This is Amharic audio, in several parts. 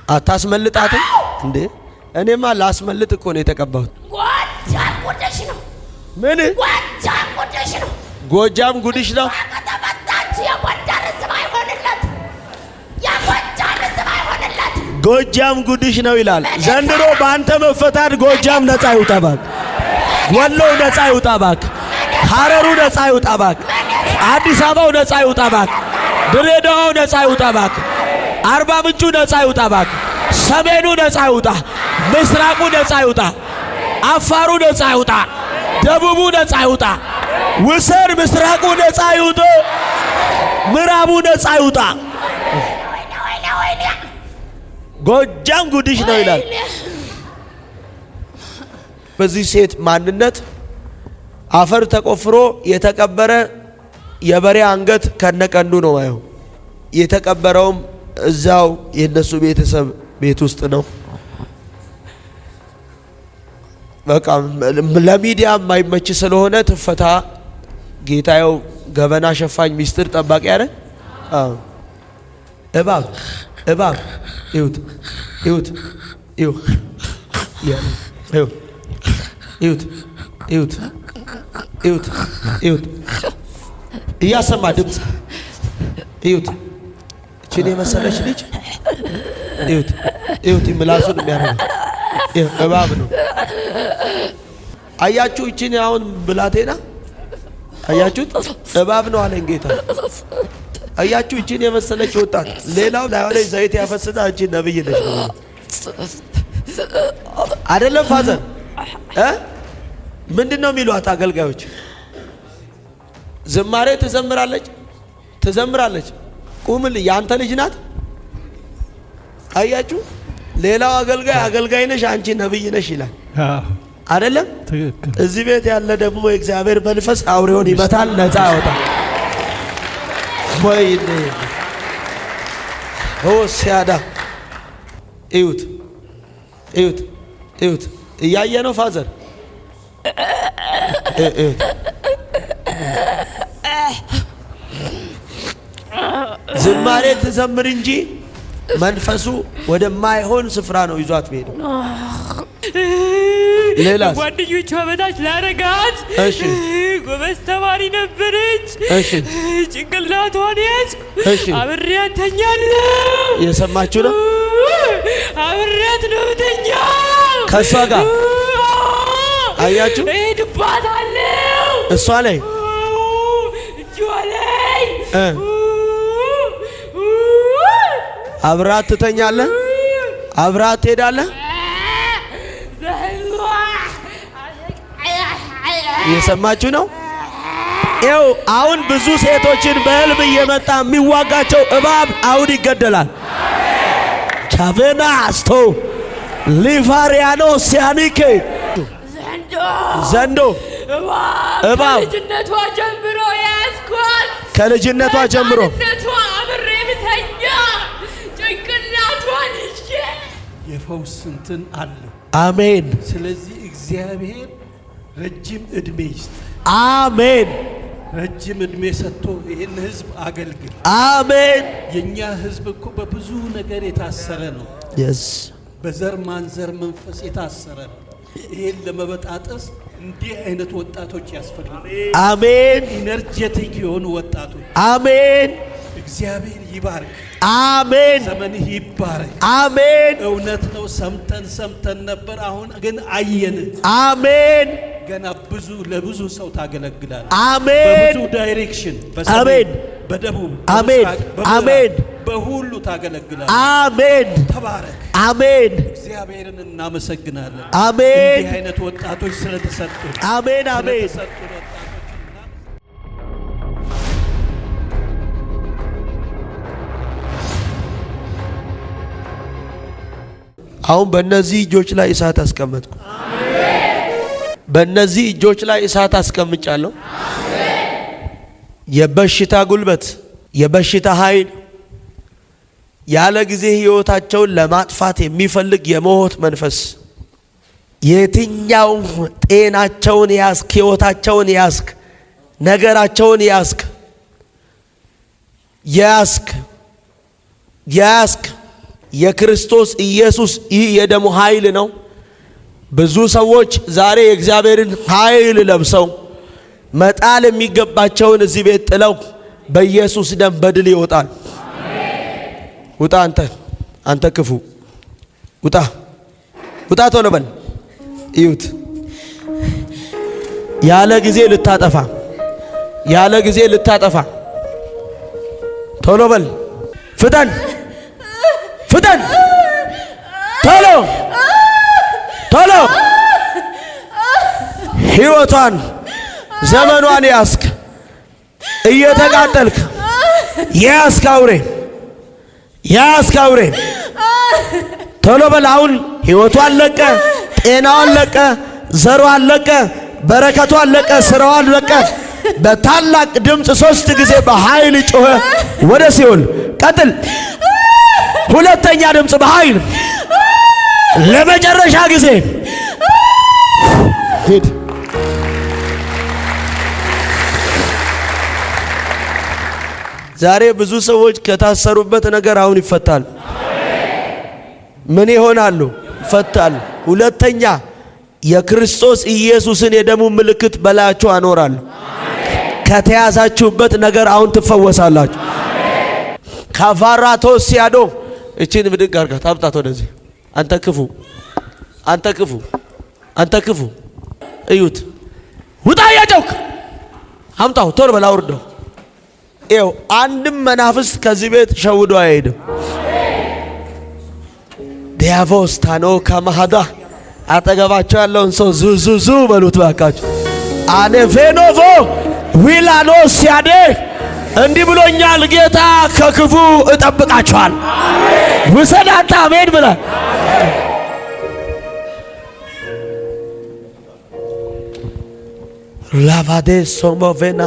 አታስመልጣት እንዴ? እኔማ ላስመልጥ እኮ ነው የተቀባሁት። ጎጃም ጉድሽ ነው። ምን? ጎጃም ጉድሽ ነው። ጎጃም ጉድሽ ነው። ከተመታች የጎንደር ሕዝብ አይሆንለት፣ የጎጃም ሕዝብ አይሆንለት። ጎጃም ጉድሽ ነው ይላል። ዘንድሮ በአንተ መፈታት ጎጃም ነፃ ይውጣ ባክ፣ ወሎ ነፃ ይውጣ ባክ፣ ሐረሩ ነፃ ይውጣ ባክ፣ አዲስ አበባው ነፃ ይውጣ ባክ፣ ድሬዳዋው ነፃ ይውጣ ባክ፣ አርባ ምንጩ ነፃ ይውጣ ባክ፣ ሰሜኑ ነፃ ይውጣ፣ ምስራቁ ነፃ ይውጣ፣ አፋሩ ነፃ ይውጣ፣ ደቡቡ ነፃ ይውጣ፣ ውሰር ምስራቁ ነፃ ይውጣ፣ ምዕራቡ ነፃ ይውጣ። ጎጃም ጉድሽ ነው ይላል። በዚህ ሴት ማንነት አፈር ተቆፍሮ የተቀበረ የበሬ አንገት ከነቀንዱ ነው ማየው። የተቀበረውም እዛው የነሱ ቤተሰብ ቤት ውስጥ ነው። በቃ ለሚዲያ የማይመች ስለሆነ ትፈታ። ጌታዬው ገበና ሸፋኝ ሚስጥር ጠባቂ አይደል? አዎ። እባብ ይሁት እያሰማ ድምፅ ይሁት እቺን የመሰለች ልጅ ይሁት ምላሱን የሚያደርገው እባብ ነው። አያችሁ? እቺን አሁን ብላቴና አያችሁት? እባብ ነው አለኝ ጌታ። አያችሁ? እቺን የመሰለች ወጣት ሌላው ላይ ዘይት ያፈስና አንቺ ነብይ ነሽ ነው አይደለም? ፋዘር ምንድነው የሚሏት አገልጋዮች? ዝማሬ ትዘምራለች። ቁምልኝ ያንተ ልጅ ናት። አያችሁ? ሌላው አገልጋይ ነሽ አንቺ ነብይ ነሽ ይላል አይደለም? እዚህ ቤት ያለ ደግሞ የእግዚአብሔር መንፈስ አውሬውን ይመታል፣ ነፃ ያወጣል። ወይኔ ሲያዳ እዩት እያየ ነው ፋዘር። ዝማሬ ትዘምር እንጂ መንፈሱ ወደማይሆን ስፍራ ነው ይዟት ሄደ። ሌላስ? ጓደኞቿ በታች ላረጋት። እሺ፣ ጎበዝ ተማሪ ነበረች። እሺ፣ ጭንቅላቷን ያዝኩ። እሺ፣ አብሬያት ተኛለሁ። የሰማችሁ ነው። አብሬያት ነው ተኛው ከሷ ጋር አያችሁ? እሄድባታለሁ እሷ ላይ እጇ ላይ አብራት ትተኛለህ፣ አብራት ትሄዳለህ። እየሰማችሁ ነው። ይኸው አሁን ብዙ ሴቶችን በህልም እየመጣ የሚዋጋቸው እባብ አሁን ይገደላል። ቻቬና አስቶ ሊቫሪያኖ ሲያኒኬ ዘንዶ እባብ ከልጅነቷ ጀምሮ ያስኳት። ከልጅነቷ ጀምሮ አብሬ ብተኛ ጭንቅላቷን ይዤ የፈውስ እንትን አለው። አሜን። ስለዚህ እግዚአብሔር ረጅም እድሜ ይስጥ። አሜን። ረጅም እድሜ ሰጥቶ ይህን ህዝብ አገልግል። አሜን። የኛ ህዝብ እኮ በብዙ ነገር የታሰረ ነው። በዘር ማንዘር መንፈስ የታሰረ ነው። ይሄን ለመበጣጠስ እንዲህ አይነት ወጣቶች ያስፈልጋሉ። አሜን። ኢነርጄቲክ የሆኑ ወጣቶች። አሜን። እግዚአብሔር ይባርክ። አሜን። ዘመንህ ይባረክ። አሜን። እውነት ነው። ሰምተን ነበር፣ አሁን ግን አየን። አሜን። ገና ለብዙ ሰው ታገለግላለህ። አሜን። በብዙ ዳይሬክሽን፣ አሜን፣ በደቡብ፣ አሜን፣ አሜን፣ በሁሉ ታገለግላለህ። አሜን። ተባረክ። አሜን። እግዚአብሔርን እናመሰግናለን። አሜን። እንዲህ አይነት ወጣቶች ስለተሰጡ። አሜን። አሜን። አሁን በእነዚህ እጆች ላይ እሳት አስቀመጥኩ። በእነዚህ እጆች ላይ እሳት አስቀምጫለሁ። የበሽታ ጉልበት፣ የበሽታ ኃይል፣ ያለ ጊዜ ህይወታቸውን ለማጥፋት የሚፈልግ የሞት መንፈስ፣ የትኛው ጤናቸውን ያስክ፣ ህይወታቸውን ያስክ፣ ነገራቸውን ያስክ ያስክ የክርስቶስ ኢየሱስ ይህ የደሙ ኃይል ነው። ብዙ ሰዎች ዛሬ የእግዚአብሔርን ኃይል ለብሰው መጣል የሚገባቸውን እዚህ ቤት ጥለው በኢየሱስ ደም በድል ይወጣል። ውጣ አንተ ክፉ ውጣ ቶሎ በል። እዩት። ያለ ጊዜ ልታጠፋ ቶሎ በል። ፍጠን ቶሎ ሕይወቷን ዘመኗን ያስክ እየተቃጠልክ ያስክ አውሬ ቶሎ በል። አሁን ሕይወቷን ለቀ፣ ጤናዋን ለቀ፣ ዘሯን ለቀ፣ በረከቷን ለቀ፣ ስራዋን ለቀ። በታላቅ ድምፅ 3 ጊዜ በኃይል ጮኸ ወደ ሲኦል። ቀጥል። ሁለተኛ ድምፅ በኃይል ለመጨረሻ ጊዜ ሂድ። ዛሬ ብዙ ሰዎች ከታሰሩበት ነገር አሁን ይፈታል። ምን ይሆናሉ? ይፈታል። ሁለተኛ የክርስቶስ ኢየሱስን የደሙ ምልክት በላያችሁ አኖራለሁ። ከተያዛችሁበት ነገር አሁን ትፈወሳላችሁ። ካቫራቶስ ሲያዶ እቺን ብድግ አርጋት አምጣት ወደዚህ። አንተ ክፉ እዩት። ውጣ ያጨውክ አምጣው ቶሎ በላ ወርደው። ይኸው አንድም መናፍስት ከዚህ ቤት ሸውዶ አይሄድም። ዲያቮስ ታኖ ከማሃዳ አጠገባቸው ያለውን ሰው ዙዙዙ በሉት ባካችሁ። አኔፌኖቮ ዊላኖ ሲያዴ እንዲህ ብሎኛል ጌታ፣ ከክፉ እጠብቃቸዋል። ውሰዳታ አሜን ብላ ላቫዴ ሶሞቬና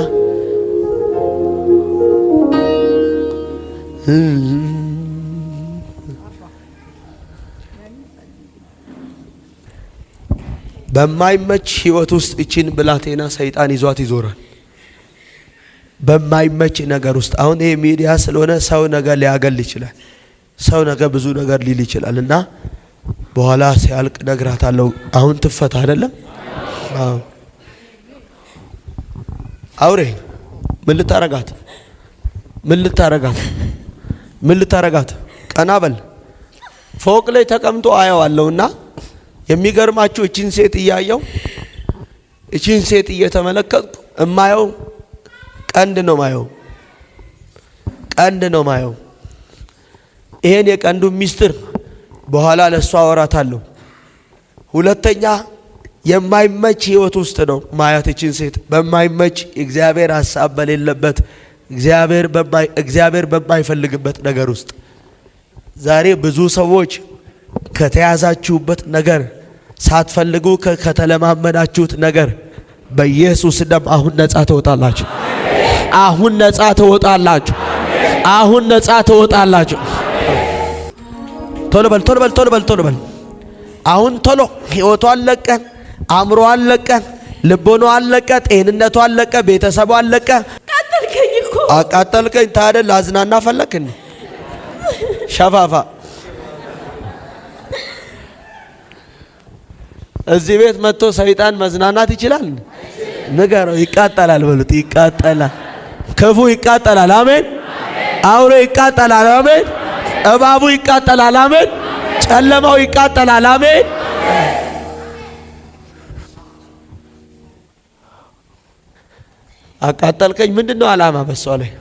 በማይመች ህይወት ውስጥ እቺን ብላቴና ሰይጣን ይዟት ይዞራል። በማይመች ነገር ውስጥ አሁን ይሄ ሚዲያ ስለሆነ ሰው ነገር ሊያገል ይችላል። ሰው ነገር ብዙ ነገር ሊል ይችላል እና በኋላ ሲያልቅ ነግራታለሁ። አሁን ትፈታ አይደለም? አዎ። አውሬ ምን ልታረጋት? ቀና በል። ፎቅ ላይ ተቀምጦ አየዋለሁና የሚገርማችሁ እቺን ሴት እያየው እቺን ሴት እየተመለከትኩ እማየው ቀንድ ነው ማየው። ይሄን የቀንዱ ሚስጥር በኋላ ለሷ አወራታለሁ። ሁለተኛ የማይመች ህይወት ውስጥ ነው ማያት እቺን ሴት በማይመች እግዚአብሔር ሐሳብ በሌለበት እግዚአብሔር በማይፈልግበት ነገር ውስጥ ዛሬ ብዙ ሰዎች ከተያዛችሁበት ነገር ሳትፈልጉ ከተለማመዳችሁት ነገር በኢየሱስ ደም አሁን ነፃ ትወጣላችሁ። አሁን ነፃ ትወጣላችሁ። ቶሎ በል። አሁን ቶሎ ህይወቷን ለቀ፣ አእምሮዋን ለቀ፣ ልቦናዋን ለቀ፣ ጤንነቷን ለቀ፣ ቤተሰቧን ለቀ። አቃጠልከኝ ታዲያ ላዝናና ፈለክ እንዴ? ሸፋፋ እዚህ ቤት መጥቶ ሰይጣን መዝናናት ይችላል? ንገረው። ይቃጠላል በሉት። ይቃጠላል። ክፉ ይቃጠላል። አሜን። አውሬ ይቃጠላል። አሜን። እባቡ ይቃጠላል። አሜን። ጨለማው ይቃጠላል። አሜን። አቃጠልከኝ። ምንድነው ዓላማ? በሷ ላይ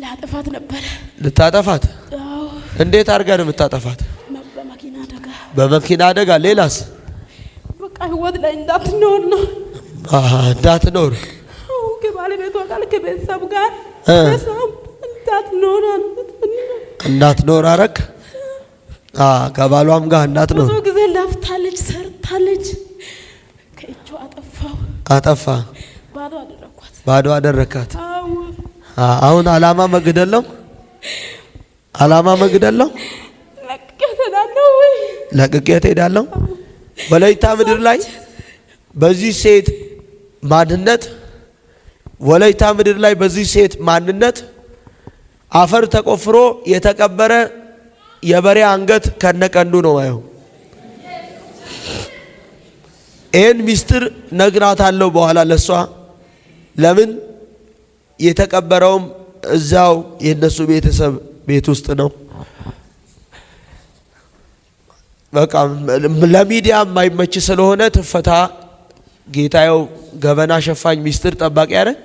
ላጠፋት ነበር። ልታጠፋት? እንዴት አድርገህ ነው የምታጠፋት? በመኪና አደጋ። ሌላስ? በቃ ህይወት ላይ እንዳትኖር ነው። እንዳትኖር ከባለቤቷ ጋር ከቤተሰብ ጋር እንዳትኖር አረክ። ከባሏም ጋር እንዳትኖር ብዙ ጊዜ ለፍታለች፣ ሰርታለች። ከእጇ አጠፋ። ባዶ አደረካት። አሁን ዓላማ መግደል ነው። ለቅቄ እሄዳለሁ። ወላይታ ምድር ላይ በዚህ ሴት ማንነት አፈር ተቆፍሮ የተቀበረ የበሬ አንገት ከነቀንዱ ነው ማየው። ይህን ሚስጥር ነግራታለሁ በኋላ ለሷ። ለምን የተቀበረውም እዛው የነሱ ቤተሰብ ቤት ውስጥ ነው። በቃ ለሚዲያ የማይመች ስለሆነ ትፈታ። ጌታዬው ገበና ሸፋኝ ሚስጥር ጠባቂ አይደል?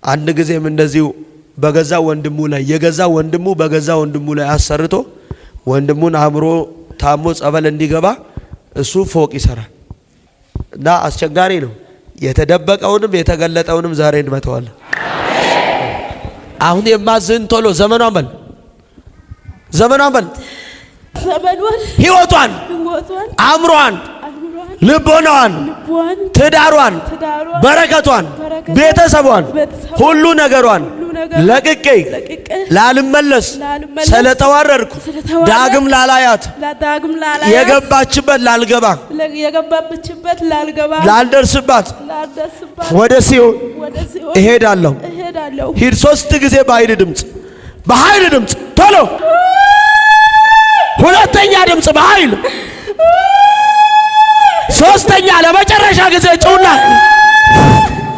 አንድ ጊዜም እንደዚሁ በገዛ ወንድሙ ላይ የገዛ ወንድሙ በገዛ ወንድሙ ላይ አሰርቶ ወንድሙን አምሮ ታሞ ጸበል እንዲገባ እሱ ፎቅ ይሰራል። እና አስቸጋሪ ነው። የተደበቀውንም የተገለጠውንም ዛሬ እንመተዋለን። አሁን የማዝን ቶሎ ዘመኗን በል ህይወቷን፣ አእምሯን፣ ልቦናዋን፣ ትዳሯን፣ በረከቷን፣ ቤተሰቧን፣ ሁሉ ነገሯን ለቅቄ ላልመለስ ስለተዋረድኩ ዳግም ላላያት የገባችበት ላልገባ ላልደርስባት ወደ ሲኦል እሄዳለሁ። ሂድ 3 ጊዜ በኃይል ድምፅ ቶሎ። ሁለተኛ ድምፅ በኃይል፣ ሶስተኛ ለመጨረሻ ጊዜ ጩና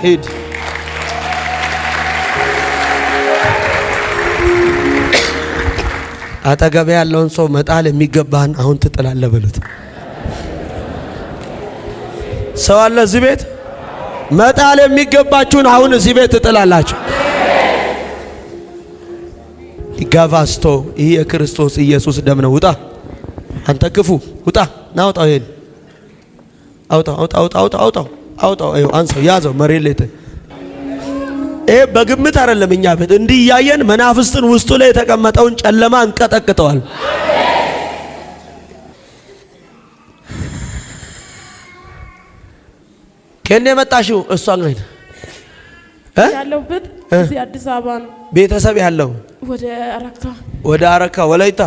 ሂድ። አጠገብ ያለውን ሰው መጣል የሚገባህን አሁን ትጥላለህ በሉት። ሰው አለ እዚህ ቤት? መጣል የሚገባችሁን አሁን እዚህ ቤት ትጥላላችሁ። ይጋፋስቶ ይህ የክርስቶስ ኢየሱስ ደም ነው። ውጣ አንተ ክፉ ውጣ! ናውጣው! ይሄን አውጣው! አንሰው፣ ያዘው መሬት ላይ። ይሄ በግምት አይደለም። እኛ ቤት እንዲህ እያየን መናፍስትን ውስጡ ላይ የተቀመጠውን ጨለማ እንቀጠቅጠዋል። ከኔ መጣሽው? እሷ ግን ያለውበት እዚህ አዲስ አበባ ነው። ቤተሰብ ያለው ወደ አረካ ወላይታ።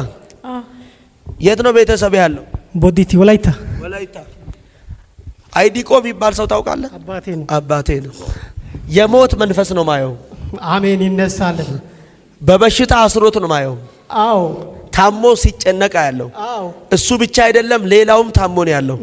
የት ነው ቤተሰብ ያለው? ቦዲቲ ወላይታ። አይዲቆ የሚባል ሰው ታውቃለህ? አባቴ ነው። የሞት መንፈስ ነው ማየው። አሜን። ይነሳል። በበሽታ አስሮት ነው ማየው። አዎ። ታሞ ሲጨነቅ ያለው። አዎ። እሱ ብቻ አይደለም ሌላውም ታሞ ነው ያለው።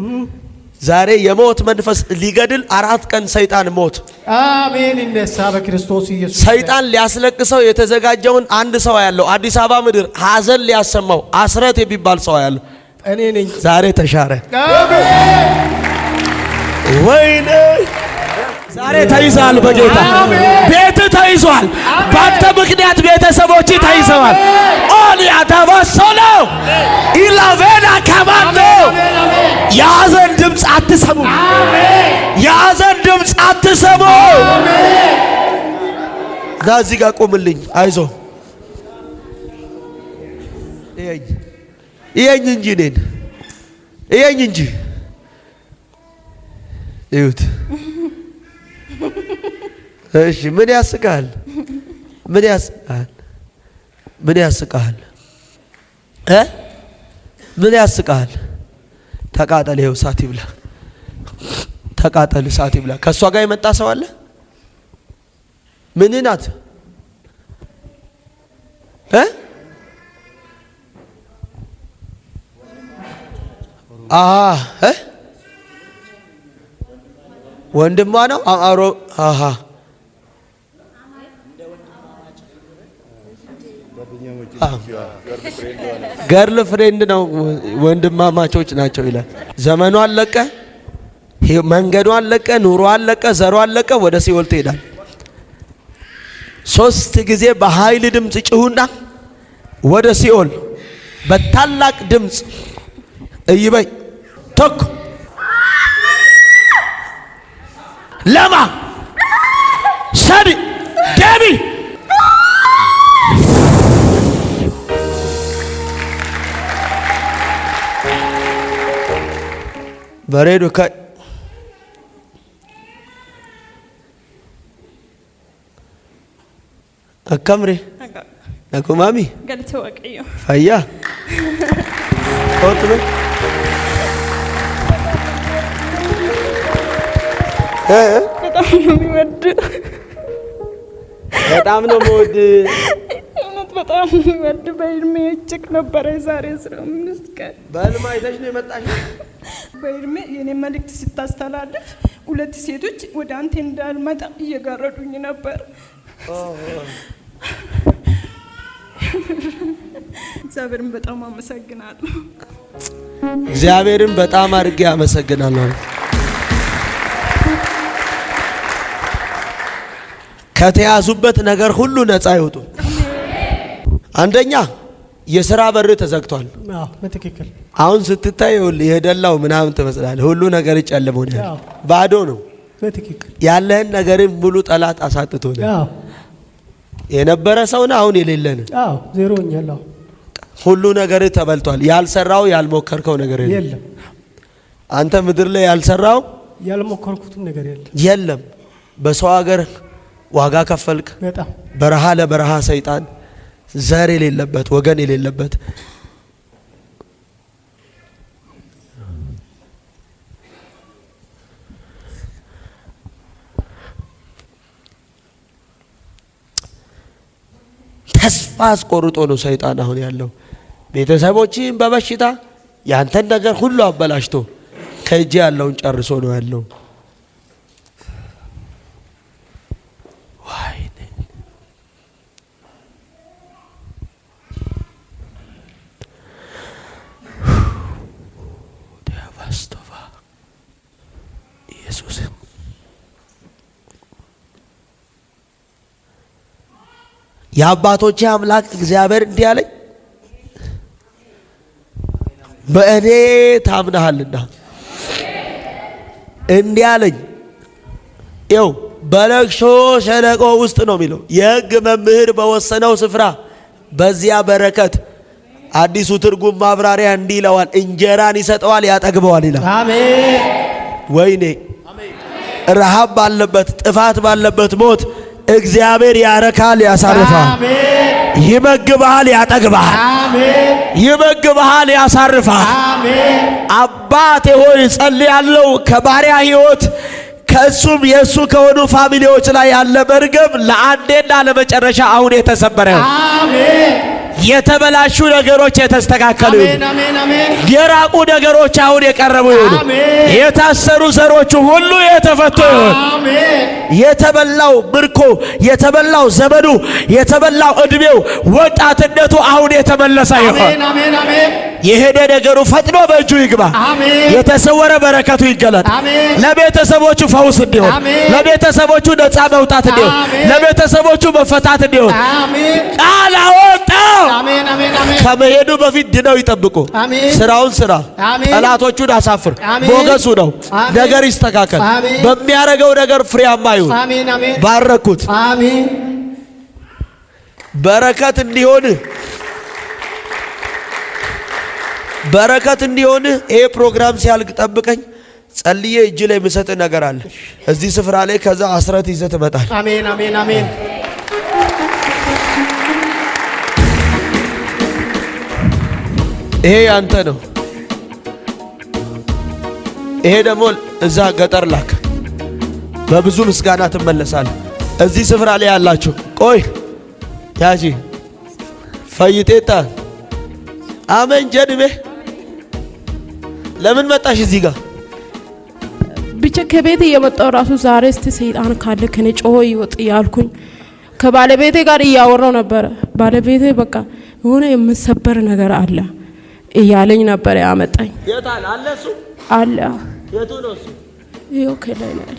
ዛሬ የሞት መንፈስ ሊገድል 4 ቀን ሰይጣን ሞት። አሜን። ይነሳ በክርስቶስ ኢየሱስ። ሰይጣን ሊያስለቅሰው የተዘጋጀውን አንድ ሰው ያለው አዲስ አበባ ምድር ሐዘን ሊያሰማው አስረት የሚባል ሰው ያለው እኔ ነኝ። ዛሬ ተሻረ። አሜን። ወይኔ ዛሬ ተይዟል። በጌታ ቤት ተይዟል። ባንተ ምክንያት ቤተሰቦች ተይዘዋል። ኦሊያ ተበሶሎ ኢላቬና ከማንዶ የሐዘን ድምፅ አትሰሙ። የሐዘን ድምፅ አትሰሙ። እዚህ ጋር ቆምልኝ። አይዞ እየኝ እንጂ እኔን እየኝ እንጂ እዩት። እሺ ምን ያስቃል? ምን ያስቃል? ምን ያስቃል? ምን ያስቃል? ተቃጠል። ይኸው እሳት ይብላ። ተቃጠል፣ እሳት ይብላ። ከእሷ ጋር የመጣ ሰው አለ? ምን ናት? ወንድሟ ነው። ገርል ፍሬንድ ነው። ወንድማማቾች ናቸው ይላል። ዘመኗ አለቀ፣ መንገዷ አለቀ፣ ኑሮ አለቀ፣ ዘሯ አለቀ። ወደ ሲኦል ትሄዳል። 3 ጊዜ በኃይል ድምፅ ጭሁና ወደ ሲኦል በታላቅ ድምፅ እይበይ ተኩ ለማ ሰዲ ደቢ በሬዱ አከምሬ ነኩማሚ ገልቶ ወቀዩ ፈያ ኦትሎ በጣም ነው የሚወድ በጣም ነው የምወድ። እውነት በጣም ወድ በእድሜ እጅግ ነበረ። የዛሬ 15 ቀን በህልም አይተሽ ነው የመጣሽው? በእድሜ የኔ መልእክት ስታስተላልፍ 2 ሴቶች ወደ አንተ እንዳልመጣ እየጋረዱኝ ነበር። እግዚአብሔርን በጣም አመሰግናለሁ። እግዚአብሔርን በጣም አድርጌ አመሰግናለሁ። ከተያዙበት ነገር ሁሉ ነፃ ይወጡ። አንደኛ የሥራ በር ተዘግቷል። አዎ በትክክል አሁን ስትታይ የደላው ምናምን ትመስላለህ። ሁሉ ነገር ጨልሞ ነው፣ ባዶ ነው። በትክክል ያለህን ነገርን ሙሉ ጠላት አሳጥቶ ነው። አዎ የነበረ ሰው ነው፣ አሁን የሌለን። አዎ ዜሮ ሆኛለሁ። ሁሉ ነገር ተበልቷል። ያልሰራው ያልሞከርከው ነገር የለም። አንተ ምድር ላይ ያልሰራው ያልሞከርኩትም ነገር የለም። የለም። በሰው ሀገር ዋጋ ከፈልክ። በጣም በረሃ ለበረሃ ሰይጣን ዘር የሌለበት ወገን የሌለበት ተስፋ አስቆርጦ ነው ሰይጣን አሁን ያለው። ቤተሰቦችን በበሽታ ያንተን ነገር ሁሉ አበላሽቶ ከእጅ ያለውን ጨርሶ ነው ያለው። ኢየሱስ የአባቶቼ አምላክ እግዚአብሔር እንዲህ አለኝ፣ በእኔ ታምናሃልና እንዲህ አለኝ። ይኸው በለቅሶ ሸለቆ ውስጥ ነው የሚለው የሕግ መምህር በወሰነው ስፍራ በዚያ በረከት። አዲሱ ትርጉም ማብራሪያ እንዲህ ይለዋል፣ እንጀራን ይሰጠዋል ያጠግበዋል ይላል። አሜን። ወይኔ ረሃብ ባለበት ጥፋት ባለበት ሞት እግዚአብሔር ያረካል፣ ያሳርፋል። አሜን። ይመግብሃል፣ ያጠግብሃል። አሜን። ይመግብሃል፣ ያሳርፋል። አሜን። አባቴ ሆይ ጸልያለሁ ከባሪያ ሕይወት ከእሱም የእሱ ከሆኑ ፋሚሊዎች ላይ ያለ መርገም ለአንዴና ለመጨረሻ አሁን የተሰበረ አሜን። የተበላሹ ነገሮች የተስተካከሉ አሜን። አሜን። አሜን። የራቁ ነገሮች አሁን የቀረቡ ይሁኑ። አሜን። የታሰሩ ዘሮቹ ሁሉ የተፈቱ ይሁኑ። አሜን። የተበላው ምርኮ፣ የተበላው ዘመኑ፣ የተበላው እድሜው፣ ወጣትነቱ አሁን የተመለሰ ይሁን። አሜን። አሜን። አሜን። የሄደ ነገሩ ፈጥኖ በእጁ ይግባ። አሜን። የተሰወረ በረከቱ ይገለጥ። አሜን። ለቤተሰቦቹ ፈውስ እንዲሆን፣ አሜን። ለቤተሰቦቹ ነፃ መውጣት እንዲሆን፣ አሜን። ለቤተሰቦቹ መፈታት እንዲሆን አሜን። ቃል አወጣው። አሜን። አሜን። አሜን። ከመሄዱ በፊት ድነው ይጠብቁ። አሜን። ስራውን ስራ፣ አሜን። ጠላቶቹን አሳፍር። አሜን። ሞገሱ ነው። አሜን። ነገር ይስተካከል። አሜን። በሚያረገው ነገር ፍሬያማ ይሁን። አሜን። አሜን። ባረኩት። አሜን። በረከት እንዲሆን በረከት እንዲሆን ይሄ ፕሮግራም ሲያልቅ ጠብቀኝ። ጸልዬ እጅ ላይ የምሰጥ ነገር አለ እዚህ ስፍራ ላይ። ከዛ አስራት ይዘህ ትመጣለህ። አሜን። አሜን። አሜን። ይሄ ያንተ ነው። ይሄ ደግሞ እዛ ገጠር ላክ። በብዙ ምስጋና ትመለሳለህ። እዚህ ስፍራ ላይ ያላችሁ ቆይ ያጂ ፈይቴታ አሜን። ጀድቤ ለምን መጣሽ እዚህ ጋር? ብቻ ከቤት እየመጣሁ ራሱ ዛሬ እስቲ ሰይጣን ካለ ከኔ ጮሆ ይወጥ ያልኩኝ ከባለቤቴ ጋር እያወራው ነበረ። ባለቤቴ በቃ የሆነ የምሰበር ነገር አለ እያለኝ ነበር ያመጣኝ። የታል አለ? እሱ አለ። የቱ ነው እሱ? ይኸው ከላይ ነው ያለ።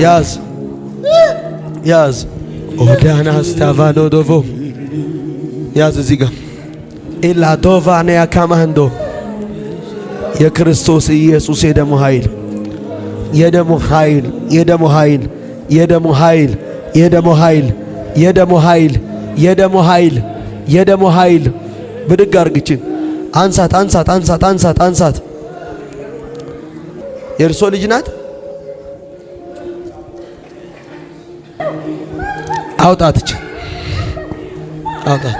ያዝ ያዝ ኦዳና ስታቫኖ ዶቮ ያዝ እዚህ ጋር ኢላ ዶቫኔ አካማንዶ የክርስቶስ ኢየሱስ የደሙ ኃይል የደሙ ኃይል የደሙ ኃይል የደሙ ኃይል የደሙ ኃይል የደሙ ኃይል የደሙ ኃይል የደሙ ኃይል ብድግ አርግችን አንሳት አንሳት አንሳት አንሳት አንሳት። የእርሶ ልጅ ናት። አውጣት አውጣት።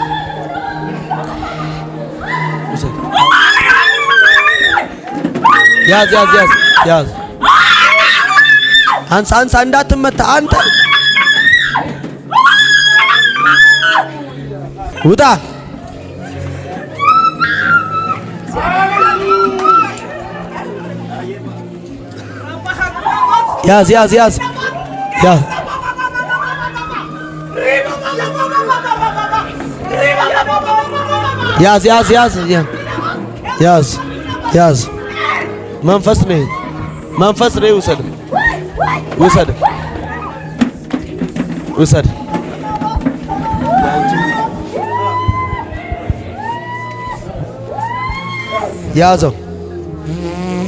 ያዝ ያዝ ያዝ ያዝ። አንሳ አንሳ፣ እንዳትመታ አንተ። ውጣ። ያዝ ያዝ ያዝ ያዝ ያዝ ያዝ ያዝ ያዝ ያዝ። መንፈስ ነው፣ መንፈስ ነው። ውሰድ ውሰድ ውሰድ። ያዘው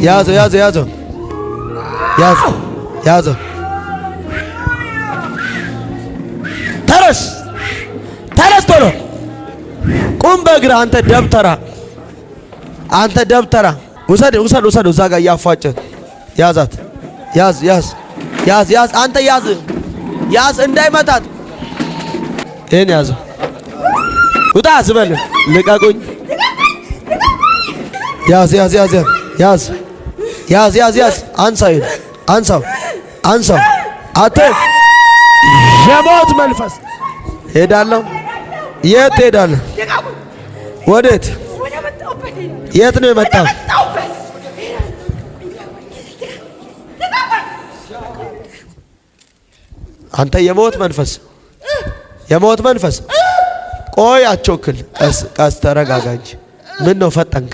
ያዘው ያዘው ያዘው ያዘው ያዘው። ተነስ ተነስ፣ ቶሎ ቁም በእግርህ። አንተ ደብተራ፣ አንተ ደብተራ። ውሰድ ውሰድ ውሰድ። እዛ ጋር እያፏጨ ያዛት። ያዝ ያዝ ያዝ ያዝ። አንተ ያዝ ያዝ፣ እንዳይመታት። ይሄን ያዘው። ውጣ ዝበል። ልቀቁኝ። ያዝ ያዝ ያዝ ያዝ ያዝ ያዝ ያዝ። አንሳው አንሳው አንሳው። አተ የሞት መንፈስ ሄዳለሁ። የት ሄዳለሁ? ወዴት? የት ነው የመጣው? አንተ የሞት መንፈስ፣ የሞት መንፈስ። ቆይ አቾክል፣ ቀስ ቀስ፣ ተረጋጋ እንጂ። ምን ነው ፈጠንክ?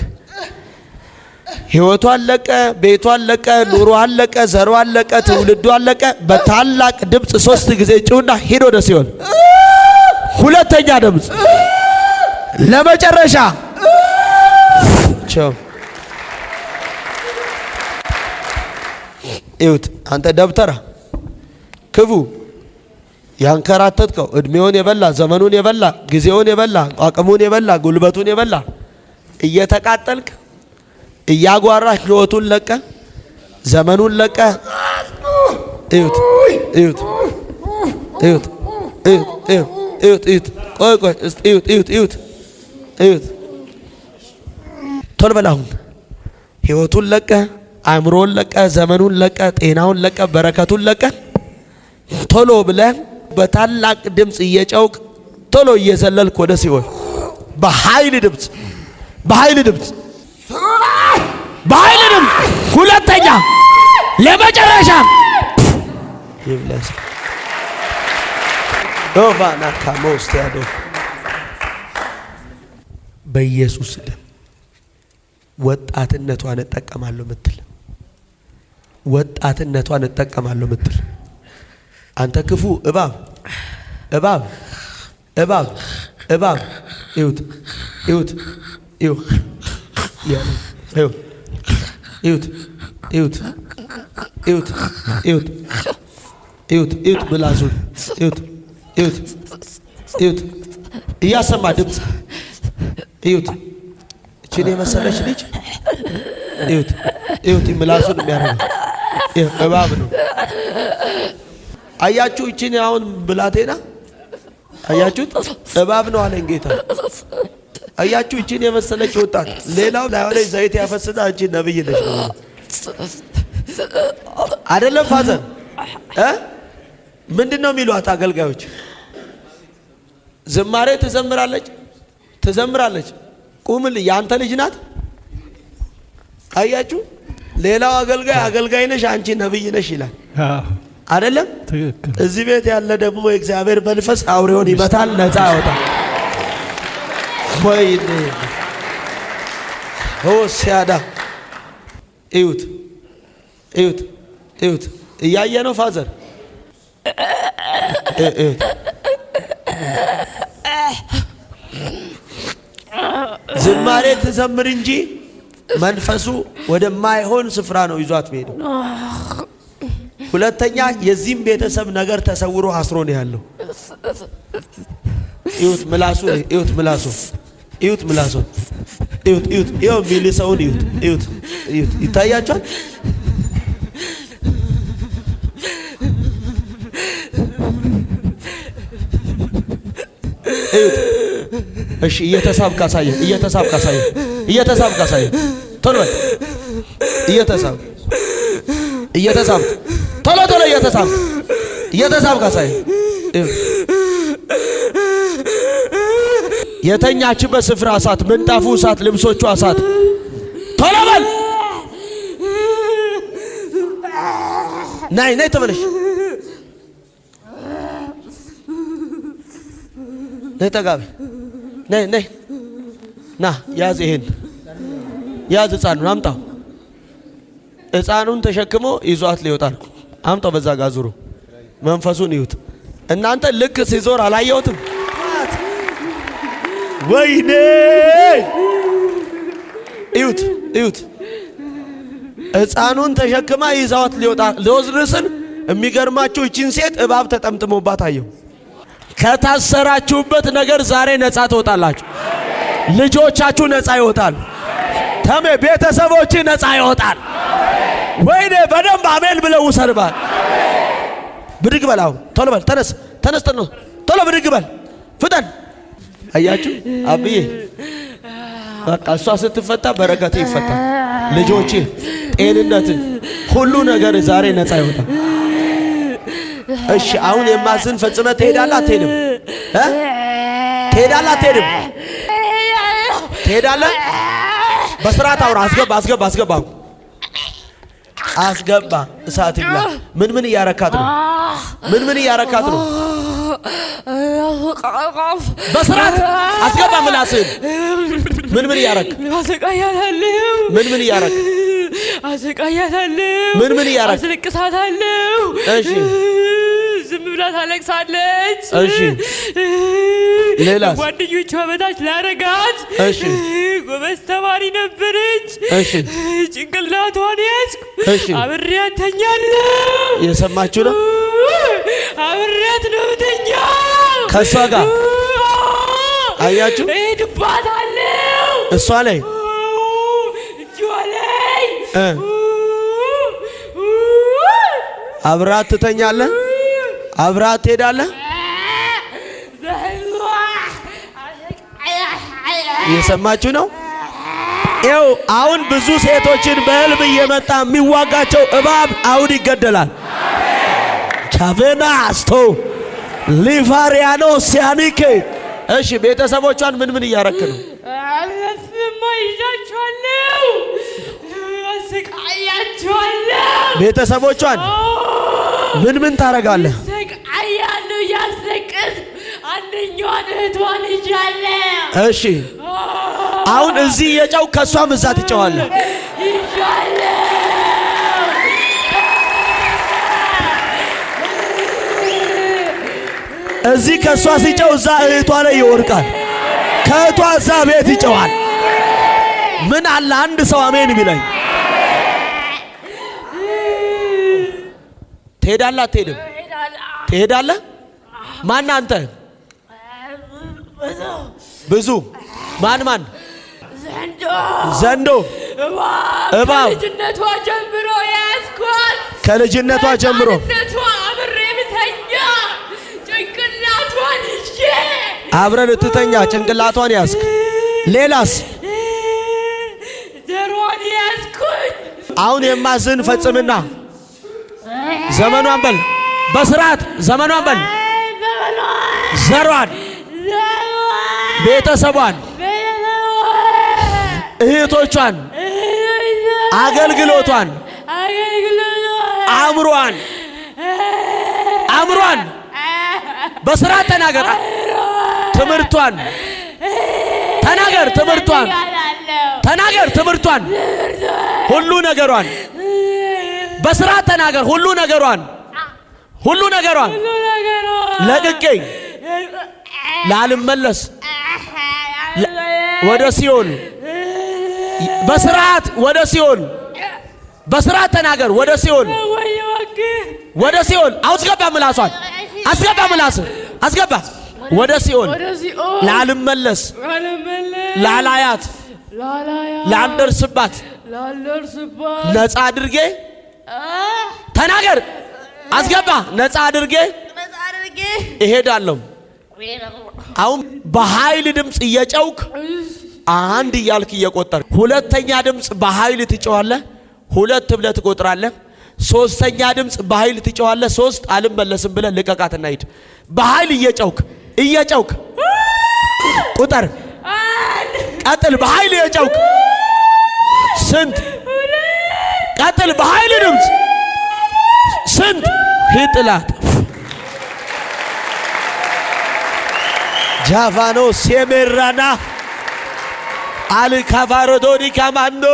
ህይወቱ አለቀ፣ ቤቱ አለቀ፣ ኑሮ አለቀ፣ ዘሩ አለቀ፣ ትውልዱ አለቀ። በታላቅ ድምፅ 3 ጊዜ ጩና ሂድ ወደ ሲኦል። ሁለተኛ ድምፅ ለመጨረሻ ቸው። እዩት። አንተ ደብተራ ክፉ፣ ያንከራተትከው እድሜውን የበላ ዘመኑን የበላ ጊዜውን የበላ አቅሙን የበላ ጉልበቱን የበላ እየተቃጠልክ እያጓራህ ህይወቱን ለቀ ዘመኑን ለቀ። እዩት እዩት እዩት እዩት እዩት እዩት። ቆይ ቆይ፣ እዩት እዩት እዩት እዩት። ቶሎ በል አሁን። ህይወቱን ለቀ፣ አእምሮውን ለቀ፣ ዘመኑን ለቀ፣ ጤናውን ለቀ፣ በረከቱን ለቀ። ቶሎ ብለህ በታላቅ ድምፅ እየጨውቅ ቶሎ እየዘለልክ ወደ ሲኦል በኃይል ድምፅ፣ በኃይል ድምፅ፣ በኃይል ድምፅ። ሁለተኛ ለመጨረሻ ይብለስ ዶቫና ካሞስቲያዶ በኢየሱስ ደም ወጣትነቷን እጠቀማለሁ ምትል፣ ወጣትነቷን እጠቀማለሁ ምትል አንተ ክፉ እባብ እባብ እባብ እባብ። እዩት እዩት እዩት እዩት እዩት እዩት እዩት እዩት እዩት። ምላሱን እዩት እዩት እዩት። እያሰማ ድምፅ እዩት። እቺን የመሰለች ልጅ እዩት እዩት። ምላሱን የሚያደርገው እባብ ነው። አያችሁ? እቺን አሁን ብላቴና አያችሁት? እባብ ነው አለኝ ጌታ። አያችሁ? እቺን የመሰለች ወጣት፣ ሌላው ላይ ወለ ዘይት ያፈስና አንቺ ነብይ ነሽ ነው አይደለም? ፋዘር ምንድነው የሚሏት አገልጋዮች? ዝማሬ ትዘምራለች ትዘምራለች። ቁምል፣ ያንተ ልጅ ናት። አያችሁ? ሌላው አገልጋይ አገልጋይ ነሽ፣ አንቺ ነብይ ነሽ ይላል አይደለም? እዚህ ቤት ያለ ደግሞ የእግዚአብሔር መንፈስ አውሬውን ይመታል፣ ነፃ ያወጣል። ወይኔ ሆሲያዳ። እዩት እዩት እዩት። እያየ ነው ፋዘር። እዩት። ዝማሬ ትዘምር እንጂ መንፈሱ ወደማይሆን ስፍራ ነው ይዟት ሄደ። ሁለተኛ የዚህም ቤተሰብ ነገር ተሰውሮ አስሮ ነው ያለው። እዩት ምላሱ፣ እዩት ምላሱ፣ እዩት ምላሱ፣ እዩት እዩት። ይኸው ሚልሰውን እዩት እዩት እዩት። ይታያችኋል? እዩት። እሺ፣ እየተሳብክ አሳየን፣ እየተሳብክ አሳየን፣ እየተሳብክ አሳየን። ቶሎ በል እየተሳብ ቶሎ እየተሳብ ካሳይ የተኛችበት ስፍራ እሳት፣ ምንጣፉ እሳት፣ ልብሶቹ እሳት። ቶሎ በል ነይ ተመለሽ። ነይ ተጋቢ ነይ ና ያዝ፣ ይሄን ያዝ። ሕፃኑን አምጣው። ሕፃኑን ተሸክሞ ይዟት ሊወጣል። አምጣው። በዛ ጋር ዙሩ። መንፈሱን ይዩት እናንተ። ልክ ሲዞር አላየሁትም? ወይኔ እዩት። ሕፃኑን ተሸክማ ይዛት ሊወጣ ለወዝርስን። የሚገርማችሁ እቺን ሴት እባብ ተጠምጥሞባት አየሁ። ከታሰራችሁበት ነገር ዛሬ ነፃ ትወጣላችሁ። ልጆቻችሁ ነፃ ይወጣል። ተሜ ቤተሰቦች ነፃ ይወጣል። ወይኔ በደንብ አሜን ብለው ውሰርባል። ብድግ በል አሁን ቶሎ በል። ተነስ ቶሎ ብድግ በል ፍጠን። አያችሁ አብዬ፣ በቃ እሷ ስትፈታ በረከት ይፈታል። ልጆች፣ ጤንነት፣ ሁሉ ነገር ዛሬ ነፃ ይወጣል። እሺ አሁን የማዝን ፈጽመህ ትሄዳለህ አትሄድም? ትሄዳለህ አትሄድም? ትሄዳለህ። በስርዓት አውራ። አስገባ። እሳት ይብላ። ምን እያረካት ነው? ምን እያረካት ነው? በስርዓት አስገባ። ምላስህን ምን እያረክ? ምን እያረክ? አሰቃያታለሁ። ምን እያረክ? አስለቅሳታለሁ። እሺ ዝም ብላ ታለቅሳለች። እሺ ሌላስ? ጓደኞቿ በታች ላረጋት። እሺ ጎበዝ ተማሪ ነበረች። እሺ ጭንቅላቷን ያዝኩ። እሺ አብሬያት ተኛለሁ። የሰማችሁ ነው? አብሬያት ነው ተኛ ከሷ ጋር አያችሁ? እሄድባታለሁ። እሷ ላይ እጇ ላይ አብራት ትተኛለህ፣ አብራት ትሄዳለህ። እየሰማችሁ ነው? ይኸው አሁን ብዙ ሴቶችን በህልም እየመጣ የሚዋጋቸው እባብ አሁን ይገደላል። ቻቬና አስቶ ሊፋሪያኖ ሲያኒኬ። እሺ ቤተሰቦቿን ምን እያረክ ነው? ይዣቸዋለሁ፣ አሰቃያቸዋለሁ። ቤተሰቦቿን ምን ታረጋለህ? አሰቃያለሁ፣ እያስለቀስኩ አንደኛዋን እህቷን ይዣለሁ። እሺ አሁን እዚህ የጨው ከሷም እዛ ትጨዋለህ። ይዣለሁ። እዚህ ከሷ ሲጨው እዛ እህቷ ላይ ይወርቃል። ከእህቷ እዛ ቤት ይጨዋል። ምን አለ አንድ ሰው አሜን ቢለኝ። ትሄዳለህ አትሄድም? ትሄዳለህ። ማን አንተ? ብዙ ማን? ዘንዶ እባብ። ከልጅነቷ ጀምሮ ያዝኳት። ከልጅነቷ ጀምሮ አብሬ ብተኛ ጭንቅላቷን ይዤ አብረን ትተኛ ጭንቅላቷን ያዝክ። ሌላስ? ዘሯን ያዝኩኝ። አሁን የማዝን ፈጽምና ዘመኗን በል በስርዓት ዘመኗን በል። ዘሯን፣ ቤተሰቧን፣ እህቶቿን፣ አገልግሎቷን፣ አእምሯን በስርዓት ተናገር። ትምህርቷን ተናገር። ትምህርቷን ሁሉ ነገሯን በስርዓት ተናገር። ሁሉ ነገሯን ለቅቄ ላልመለስ ወደ ሲኦል በስርዓት ተናገር። ወደ ሲኦል አስገባ። ምላሷን አስገባ። ወደ ሲኦል ላልመለስ፣ ላላያት፣ ላልደርስባት ነፃ አድርጌ ተናገር። አስገባ። ነፃ አድርጌ እሄዳለሁ። አሁን በኃይል ድምፅ እየጨውክ አንድ እያልክ እየቆጠር፣ ሁለተኛ ድምፅ በኃይል ትጨዋለህ። 2 ብለህ ትቆጥራለህ። 3ኛ ድምፅ በኃይል ትጨዋለህ። 3 አልመለስም ብለህ ልቀቃትና ሂድ። በኃይል እየጨውክ ቁጥር ቀጥል። በኃይል እየጨውክ ስንት ቀጥል። በኃይል ድምፅ ስንት ሂጥላት ጃቫኖ ሴሜራና አልካቫሮዶኒ ካማንዶ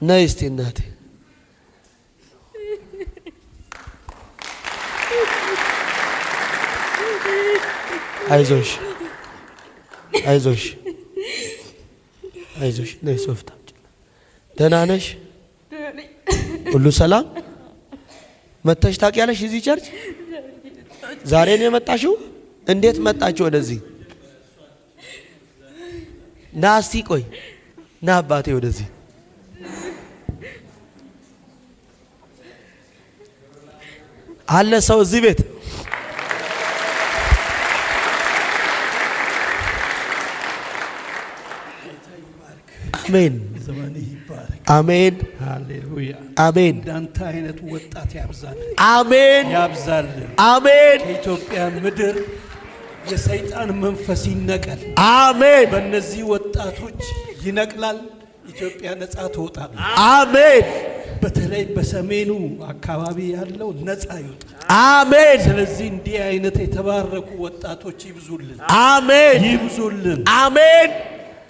ነይ እስቲ እናቴ አይዞሽ አይዞሽ አይዞሽ ነይ ሶፍታ ደህና ነሽ? ሁሉ ሰላም? መተሽ ታውቂያለሽ እዚህ ቸርች? ዛሬ ነው የመጣሽው? እንዴት መጣችሁ ወደዚህ? ና እስቲ ቆይ ና አባቴ ወደዚህ አለ ሰው እዚህ ቤት አሜን አሜን ሃሌሉያ አሜን። እንዳንተ አይነት ወጣት ያብዛል አሜን ያብዛል አሜን። ከኢትዮጵያ ምድር የሰይጣን መንፈስ ይነቀል። አሜን። በእነዚህ ወጣቶች ይነቅላል። ኢትዮጵያ ነጻ ትወጣለች። አሜን። በተለይ በሰሜኑ አካባቢ ያለው ነጻ ይወጣ። አሜን። ስለዚህ እንዲህ አይነት የተባረኩ ወጣቶች ይብዙልን። አሜን ይብዙልን። አሜን።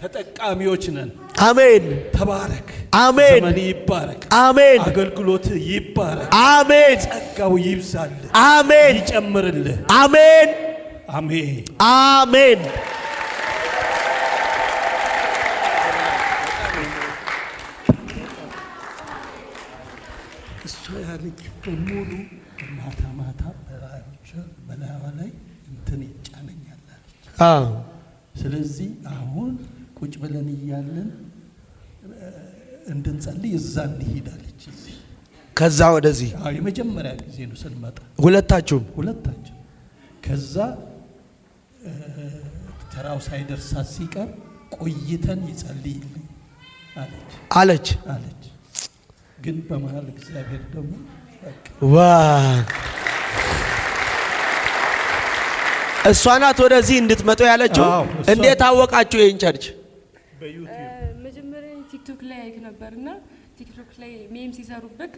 ተጠቃሚዎች ነን። አሜን። ተባረክ። አሜን። ዘመን ይባረክ። አሜን። አገልግሎት ይባረክ። አሜን። ጸጋው ይብዛልህ። አሜን። ይጨምርልህ። አሜን አሜን አሜን። እሷ ያለች በሙሉ ማታ ማታ በላዋ ላይ እንትን ይጫነኛል አለች። ስለዚህ አሁን ቁጭ ብለን እያለን እንድንጸልይ እዛ እንሄዳለች። እዚህ ከዛ ወደዚህ የመጀመሪያ ጊዜ ነው ስንመጣ ሁለታችሁም ከዛ ተራው ሳይደርሳት ሲቀር ቆይተን ይጸልይልኝ አለች። ግን በመሃል እግዚአብሔር ደግሞ ዋ እሷ ናት ወደዚህ እንድትመጡ ያለችው። እንዴት አወቃችሁ ይሄን ቸርች? መጀመሪያ ቲክቶክ ላይ አይክ ነበርና ቲክቶክ ላይ ሜም ሲሰሩበት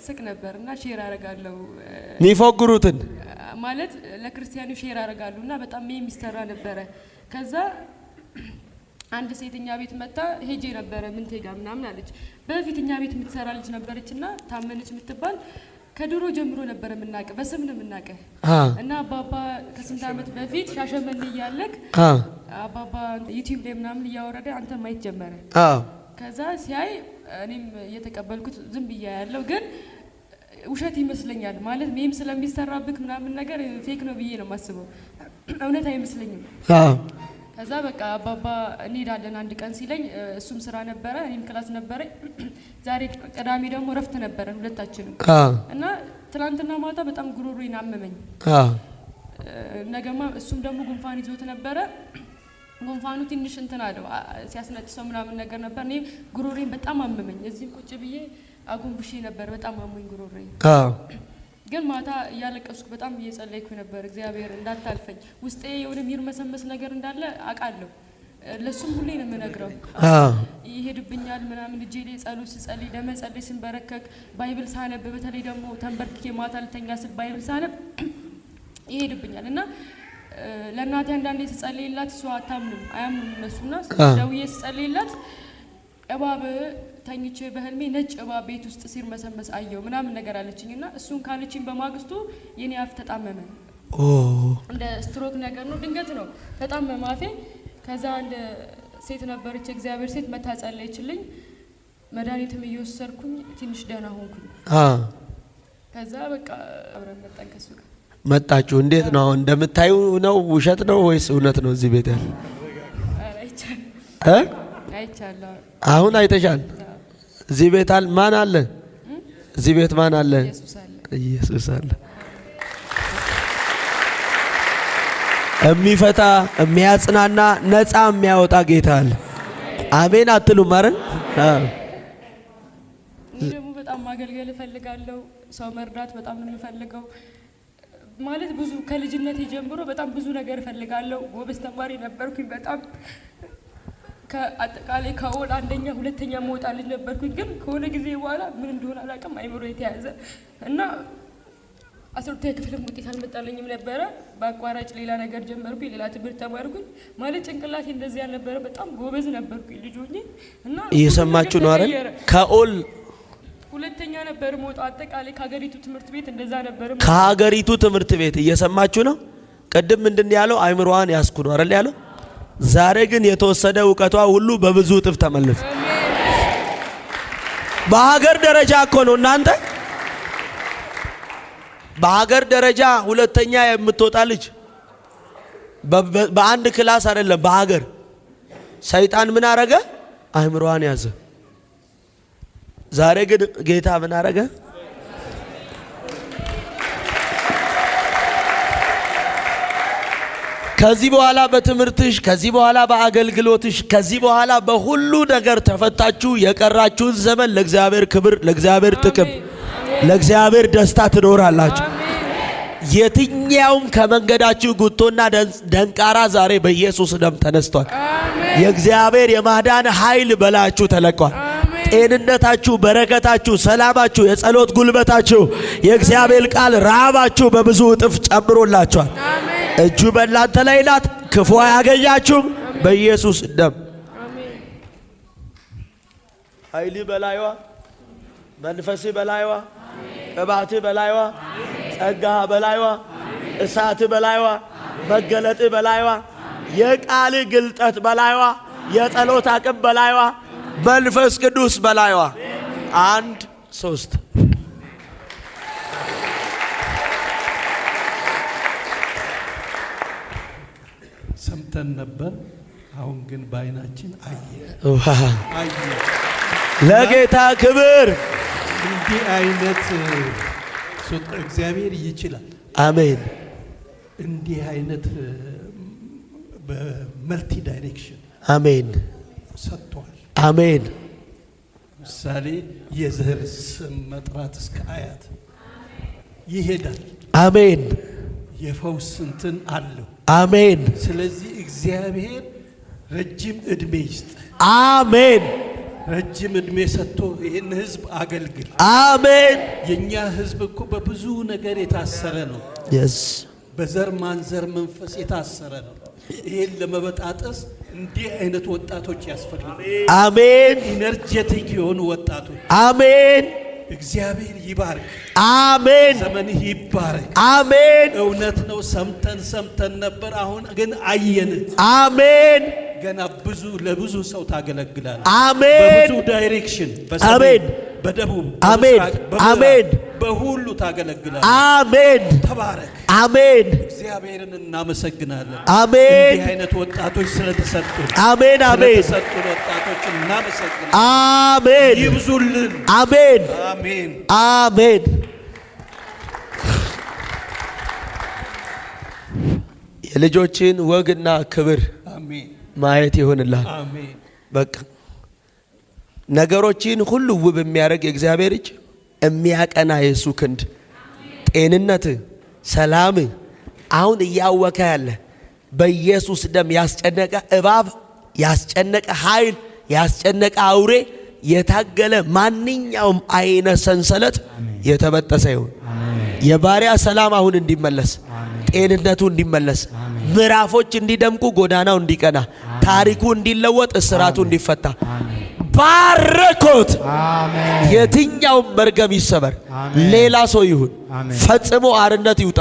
ስቅ ነበርና ሼር አረጋለሁ የሚፎግሩትን ማለት ለክርስቲያኑ ሼር አረጋሉና በጣም ሜም ይሰራ ነበረ። ከዛ አንድ ሴተኛ ቤት መጣ ሄጄ ነበረ ምን ተጋ ምናምን አለች። በፊትኛ ቤት የምትሰራ ልጅ ነበረችና ታመነች የምትባል ከድሮ ጀምሮ ነበር የምናቀ በስም ነው የምናቀ እና አባባ ከስንት ዓመት በፊት ሻሸመኔ እያለክ አባባ ዩቲዩብ ላይ ምናምን እያወረደ አንተ ማየት ጀመረ። ከዛ ሲያይ እኔም እየተቀበልኩት ዝም ብያ ያለው ግን ውሸት ይመስለኛል ማለት ሜም ስለሚሰራብክ ምናምን ነገር ፌክ ነው ብዬ ነው የማስበው። እውነት አይመስለኝም። ከዛ በቃ አባባ እንሄዳለን አንድ ቀን ሲለኝ እሱም ስራ ነበረ እኔም ክላስ ነበረኝ። ዛሬ ቅዳሜ ደግሞ ረፍት ነበረን ሁለታችንም እና ትናንትና ማታ በጣም ጉሮሮዬን አመመኝ። ነገማ እሱም ደግሞ ጉንፋን ይዞት ነበረ። ጉንፋኑ ትንሽ እንትን አለው ሲያስነጥሰው ምናምን ነገር ነበር። እኔ ጉሮሮዬን በጣም አመመኝ። እዚህም ቁጭ ብዬ አጉንብሼ ነበር በጣም አሞኝ ጉሮሮዬ። ግን ማታ እያለቀስኩ በጣም እየጸለይኩ ነበር እግዚአብሔር እንዳታልፈኝ። ውስጤ የሆነ የሚርመሰመስ ነገር እንዳለ አውቃለሁ። ለሱም ሁሌ ነው የምነግረው። ይሄድብኛል ምናምን እጄ ላይ ጸሎት ስጸልይ ለመጸለይ ስንበረከክ ባይብል ሳነብ በተለይ ደግሞ ተንበርክኬ ማታ ልተኛ ስል ባይብል ሳነብ ይሄድብኛል እና ለእናቴ አንዳንዴ ስጸልይላት እሷ አያምኑም እነሱና ደውዬ ስጸልይላት እባብ ተኝቼ በህልሜ ነጭ እባብ ቤት ውስጥ ሲርመሰመስ አየው ምናምን ነገር አለችኝና እሱን ካለችኝ በማግስቱ የኔ አፍ ተጣመመ። እንደ ስትሮክ ነገር ነው ድንገት ነው ተጣመመ አፌ። ከዛ አንድ ሴት ነበረች እግዚአብሔር ሴት መታ ጸለየችልኝ። መድኃኒትም እየወሰድኩኝ ትንሽ ደህና ሆንኩኝ። ከዛ በቃ አብረን መጣን ከሱ ጋር መጣችሁ። እንዴት ነው እንደምታዩ ነው? ውሸት ነው ወይስ እውነት ነው? እዚህ ቤት ያለ አይቻለሁ። አሁን አይተሻል? እዚህ ቤት አለ ማን አለ? እዚህ ቤት ማን አለ? ኢየሱስ አለ። የሚፈታ የሚያጽናና ነፃ የሚያወጣ ጌታ አለ። አሜን አትሉም? አይደል? እኔ ደግሞ በጣም ማገልገል እፈልጋለሁ። ሰው መርዳት በጣም ነው የምፈልገው። ማለት ብዙ ከልጅነት ጀምሮ በጣም ብዙ ነገር እፈልጋለሁ። ጎበዝ ተማሪ ነበርኩኝ። በጣም ከአጠቃላይ ከኦል አንደኛ ሁለተኛ መውጣ ልጅ ነበርኩኝ። ግን ከሆነ ጊዜ በኋላ ምን እንደሆነ አላውቅም አይምሮ የተያዘ እና 12ኛ ክፍልም ውጤት አልመጣልኝም ነበረ። በአቋራጭ ሌላ ነገር ጀመርኩኝ። ሌላ ትምህርት ተማርኩኝ። ማለት ጭንቅላቴ እንደዚህ ያልነበረ በጣም ጎበዝ ነበርኩኝ ልጅ ሆኜ እና እየሰማችሁ ነው አይደል? ከኦል ሁለተኛ ነበር ሞጣ አጠቃላይ ከሀገሪቱ ትምህርት ቤት እንደዛ ነበር። ከሀገሪቱ ትምህርት ቤት እየሰማችሁ ነው። ቅድም ምንድን ያለው አይምሮዋን ያስኩ ነው አይደል ያለው። ዛሬ ግን የተወሰደ ዕውቀቷ ሁሉ በብዙ እጥፍ ተመለሰ። በሀገር ደረጃ እኮ ነው እናንተ፣ በሀገር ደረጃ ሁለተኛ የምትወጣ ልጅ በአንድ ክላስ አይደለም፣ በሀገር ሰይጣን ምን አረገ? አይምሮዋን ያዘ። ዛሬ ግን ጌታ ምን አረገ? ከዚህ በኋላ በትምህርትሽ፣ ከዚህ በኋላ በአገልግሎትሽ፣ ከዚህ በኋላ በሁሉ ነገር ተፈታችሁ የቀራችሁን ዘመን ለእግዚአብሔር ክብር፣ ለእግዚአብሔር ጥቅም፣ ለእግዚአብሔር ደስታ ትኖራላችሁ። የትኛውም ከመንገዳችሁ ጉቶና ደንቃራ ዛሬ በኢየሱስ ደም ተነስቷል። የእግዚአብሔር የማዳን ኃይል በላችሁ ተለቋል። ጤንነታችሁ፣ በረከታችሁ፣ ሰላማችሁ፣ የጸሎት ጉልበታችሁ፣ የእግዚአብሔር ቃል ረሃባችሁ በብዙ እጥፍ ጨምሮላችኋል። እጁ በእናንተ ላይ ናት። ክፉ አያገኛችሁም በኢየሱስ ደም። ኃይል በላይዋ፣ መንፈስ በላይዋ፣ ቅባት በላይዋ፣ ጸጋ በላይዋ፣ እሳት በላይዋ፣ መገለጥ በላይዋ፣ የቃል ግልጠት በላይዋ፣ የጸሎት አቅም በላይዋ፣ መንፈስ ቅዱስ በላይዋ። 1 3 ሰምተን ነበር። አሁን ግን በአይናችን አየ። ለጌታ ክብር። እንዲህ አይነት እግዚአብሔር ይችላል። አሜን። እንዲህ አይነት በመልቲ ዳይሬክሽን አሜን ሰጥቷል። አሜን። ምሳሌ የዘር ስም መጥራት እስከ አያት ይሄዳል። አሜን። የፈውስ እንትን አለው። አሜን። ስለዚህ እግዚአብሔር ረጅም እድሜ ይስጥ። አሜን። ረጅም እድሜ ሰጥቶ ይህን ህዝብ አገልግል። አሜን። የኛ ህዝብ እኮ በብዙ ነገር የታሰረ ነው። በዘር ማንዘር መንፈስ የታሰረ ነው። ይሄን ለመበጣጠስ እንዲህ አይነት ወጣቶች ያስፈልጋሉ። አሜን። ኢነርጄቲክ የሆኑ ወጣቶች። አሜን። እግዚአብሔር ይባርክ። አሜን። ዘመንህ ይባረክ። አሜን። እውነት ነው። ሰምተን ነበር። አሁን ግን አየን። አሜን። ገና ለብዙ ሰው ታገለግላለህ። አሜን። በብዙ ዳይሬክሽን፣ በሰሜን፣ በደቡብ፣ አሜን። አሜን። በሁሉ ታገለግላለህ። አሜን። ተባረክ። አሜን። እግዚአብሔርን እናመሰግናለን። አሜን። እንዲህ አይነት ወጣቶች ስለተሰጡን፣ አሜን። አሜን። ስለተሰጡን ወጣቶች እናመሰግናለን። አሜን። ይብዙልን። አሜን። አሜን። አሜን። የልጆችን ወግና ክብር አሜን ማየት ይሆንልሃል። አሜን። በቃ ነገሮችን ሁሉ ውብ የሚያደርግ የእግዚአብሔር እጅ፣ የሚያቀና የሱ ክንድ፣ ጤንነት፣ ሰላም አሁን እያወከ ያለ በኢየሱስ ደም ያስጨነቀ እባብ፣ ያስጨነቀ ኃይል፣ ያስጨነቀ አውሬ፣ የታገለ ማንኛውም አይነት ሰንሰለት የተበጠሰ ይሁን። የባሪያ ሰላም አሁን እንዲመለስ፣ ጤንነቱ እንዲመለስ፣ ምዕራፎች እንዲደምቁ፣ ጎዳናው እንዲቀና፣ ታሪኩ እንዲለወጥ፣ እስራቱ እንዲፈታ ባረኮት። የትኛውም መርገም ይሰበር። ሌላ ሰው ይሁን፣ ፈጽሞ አርነት ይውጣ።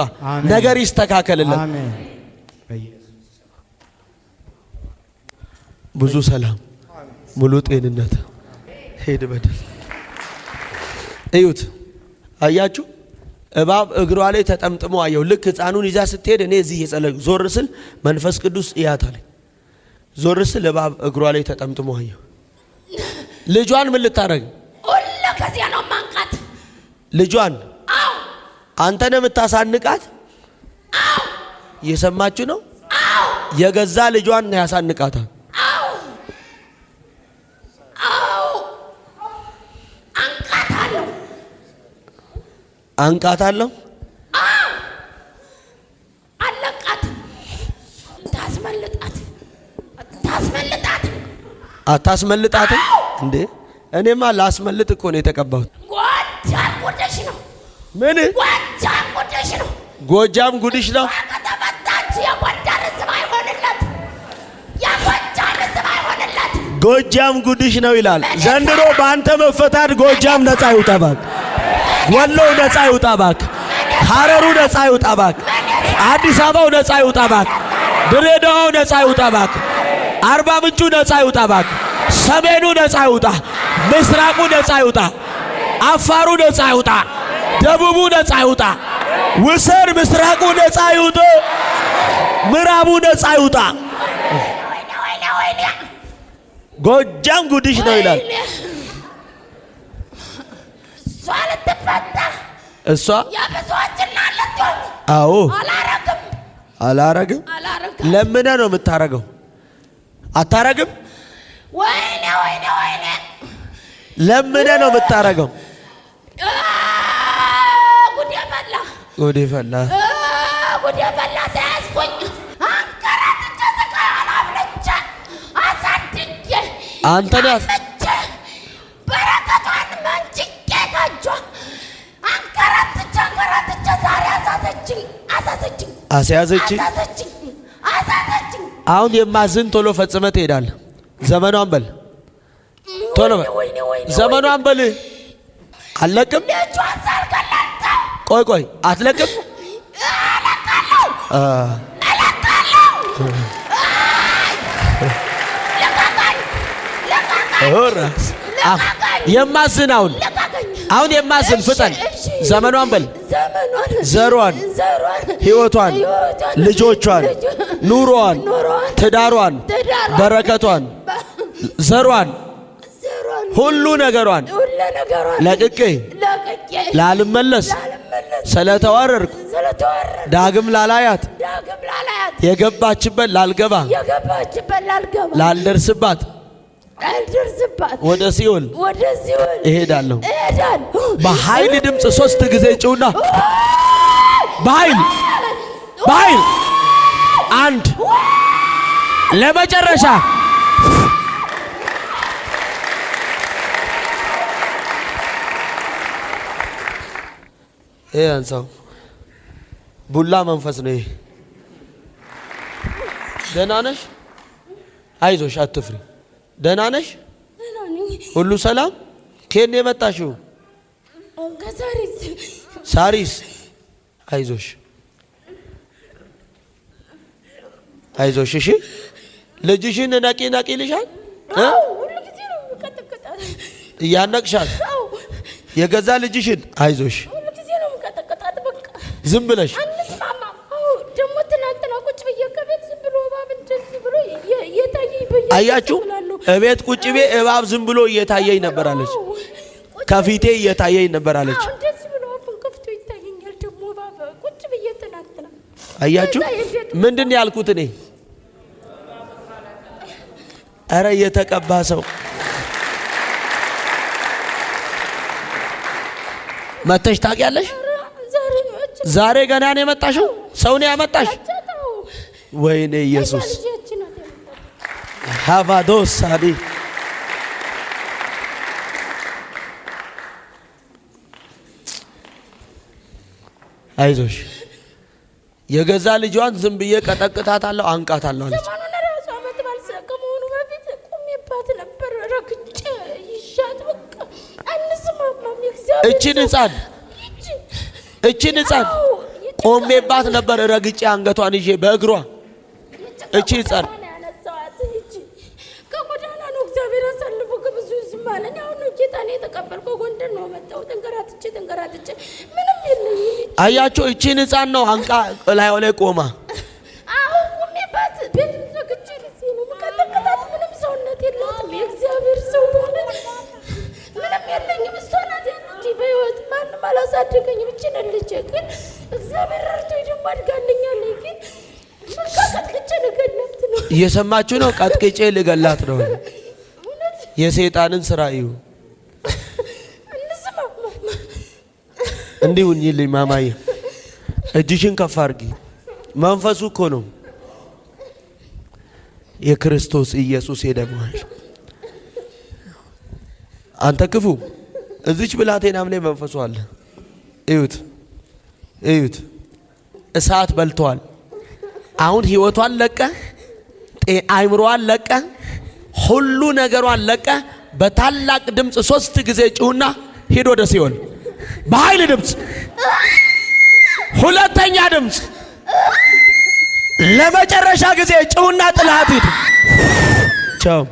ነገር ይስተካከልለት። ብዙ ሰላም፣ ሙሉ ጤንነት። ሄድ በደል እዩት። አያችሁ፣ እባብ እግሯ ላይ ተጠምጥሞ አየው። ልክ ሕፃኑን ይዛ ስትሄድ እኔ እዚህ የጸለይኩ ዞር ስል መንፈስ ቅዱስ እያታለኝ። ዞር ስል እባብ እግሯ ላይ ተጠምጥሞ አየው። ልጇን ምን ልታረግ? ሁሉ ከዚያ ነው ማንቃት። ልጇን አው አንተ ነው የምታሳንቃት። አው እየሰማችሁ ነው? አው የገዛ ልጇን ነው ያሳንቃታል። አው አው አንቃት አንቃታለሁ። አለቃት ታስመልጣት አታስመልጣትም እንዴ? እኔማ ላስመልጥ እኮ ነው የተቀባሁት። ጎጃም ጉድሽ ነው። ምን ጎጃም ጉድሽ ነው። ጎጃም ጉድሽ ነው? ከተመታች የጎንደር ሕዝብ አይሆንለት፣ የጎጃም ሕዝብ አይሆንለት። ጎጃም ጉድሽ ነው ይላል። ዘንድሮ በአንተ መፈታት ጎጃም ነፃ ይውጣ ባክ። ወሎው ነፃ ይውጣ ባክ። ሐረሩ ነፃ ይውጣ ባክ። አዲስ አበባው ነፃ ይውጣ ባክ። ድሬዳዋው ነፃ ይውጣ ባክ። አርባ ምንጩ ነፃ ይውጣ ባክ። ሰሜኑ ነፃ ይውጣ። ምስራቁ ነፃ ይውጣ። አፋሩ ነፃ ይውጣ። ደቡቡ ነፃ ይውጣ። ውሰር ምስራቁ ነፃ ይውጣ። ምዕራቡ ነፃ ይውጣ። ጎጃም ጉድሽ ነው ይላል። እሷ ልትፈታ እሷ የብዙዎች እናት ልትሆን አዎ አላረግም። ለምነ ነው የምታረገው? አታረግም? ወይኔ ለምነ ነው የምታረገው? ጉዴ ፈላ ተያዝኩኝ። አንከራትቼ ስቃዩን አብልቼ አሳድጌ አንተ ነህ በረከቷን መንጭቄ ከእጇ አንከራትቼ ዛሬ አሳዘችኝ። አሁን የማዝን ቶሎ ፈጽመህ ትሄዳለህ። ዘመኗን በል ቶሎ በል ዘመኗን በል። አለቅም ቆይ አትለቅም። የማዝን አሁን የማዝን ፍጠን። ዘመኗን በል ዘሯን፣ ሕይወቷን፣ ልጆቿን፣ ኑሮዋን፣ ትዳሯን፣ በረከቷን፣ ዘሯን፣ ሁሉ ነገሯን ለቅቄ ላልመለስ ስለተዋረድኩ ዳግም ላላያት የገባችበት ላልገባ ላልደርስባት ወደ ሲኦል እሄዳለሁ። በኃይል ድምፅ 3 ጊዜ ጩና በኃይል አንድ ለመጨረሻ ይሄ አንሳው ቡላ መንፈስ ነው። ይሄ ደህና ነሽ? አይዞሽ አትፍሪ። ደህና ነሽ? ሁሉ ሰላም? ከኔ የመጣሽው? ሳሪስ። አይዞሽ እሺ። ልጅሽን ነቂ ይልሻል? እያነቅሻት የገዛ ልጅሽን? አይዞሽ ዝም ብለሽ አያችሁ? እቤት ቁጭ ቤ እባብ ዝም ብሎ እየታየኝ ነበራለች። ከፊቴ እየታየኝ ነበራለች። አያችሁ? ምንድን ያልኩት እኔ? አረ የተቀባ ሰው መተሽ ታውቂያለሽ? ዛሬ ገና ነው የመጣሽው? ሰው ነው ያመጣሽ? ወይኔ ኢየሱስ ሃቫዶስ ሳዲ አይዞሽ። የገዛ ልጇን ዝም ብዬ ቀጠቅጣታለሁ፣ አንቃታለሁ አለች። እቺን ሕፃን ቆሜባት ነበር ረግጬ አንገቷን ይዤ በእግሯ። እቺ ሕፃን ከጎዳና ነው እግዚአብሔር አሳልፎ ከብዙ ዝም አለኝ። አሁን ነው ጌታን የተቀበልከው። ጎንደር ነው መጣው። ተንከራትቼ ምንም የለኝም። አያችሁ? እቺን ሕፃን ነው አንቃ ላይው ላይ ቆማ አሁን ቆሜባት ቤት ዘግቼ ነው መቀጠቀጣት። ምንም ሰውነት የለውም። የእግዚአብሔር ሰው ሆነ ምንም የለኝም። እሷ ናት እንጂ በህይወት ማንም አላሳደገኝም። እቺን ልጅ ግን እግዚአብሔር ረድቶኝ ደግሞ አድጋልኛለች። ግን ቀጥቅጬ ልገላት ነው። እየሰማችሁ ነው? ቀጥቅጬ ልገላት ነው። የሰይጣንን ስራ እዩ። እንዲሁ ሁኚልኝ ማማዬ። እጅሽን ከፍ አድርጊ። መንፈሱ እኮ ነው የክርስቶስ ኢየሱስ የደማል። አንተ ክፉ እዚች ብላቴናም ላይ መንፈሱ አለ። እዩት እዩት፣ እሳት በልቷል። አሁን ህይወቷን ለቀ፣ አይምሮዋን ለቀ፣ ሁሉ ነገሯን ለቀ። በታላቅ ድምፅ 3 ጊዜ ጩሁና ሂድ ወደ ሲኦል። በኃይል ድምፅ፣ ሁለተኛ ድምፅ፣ ለመጨረሻ ጊዜ ጩሁና ጥላት ሂድ። ቻው።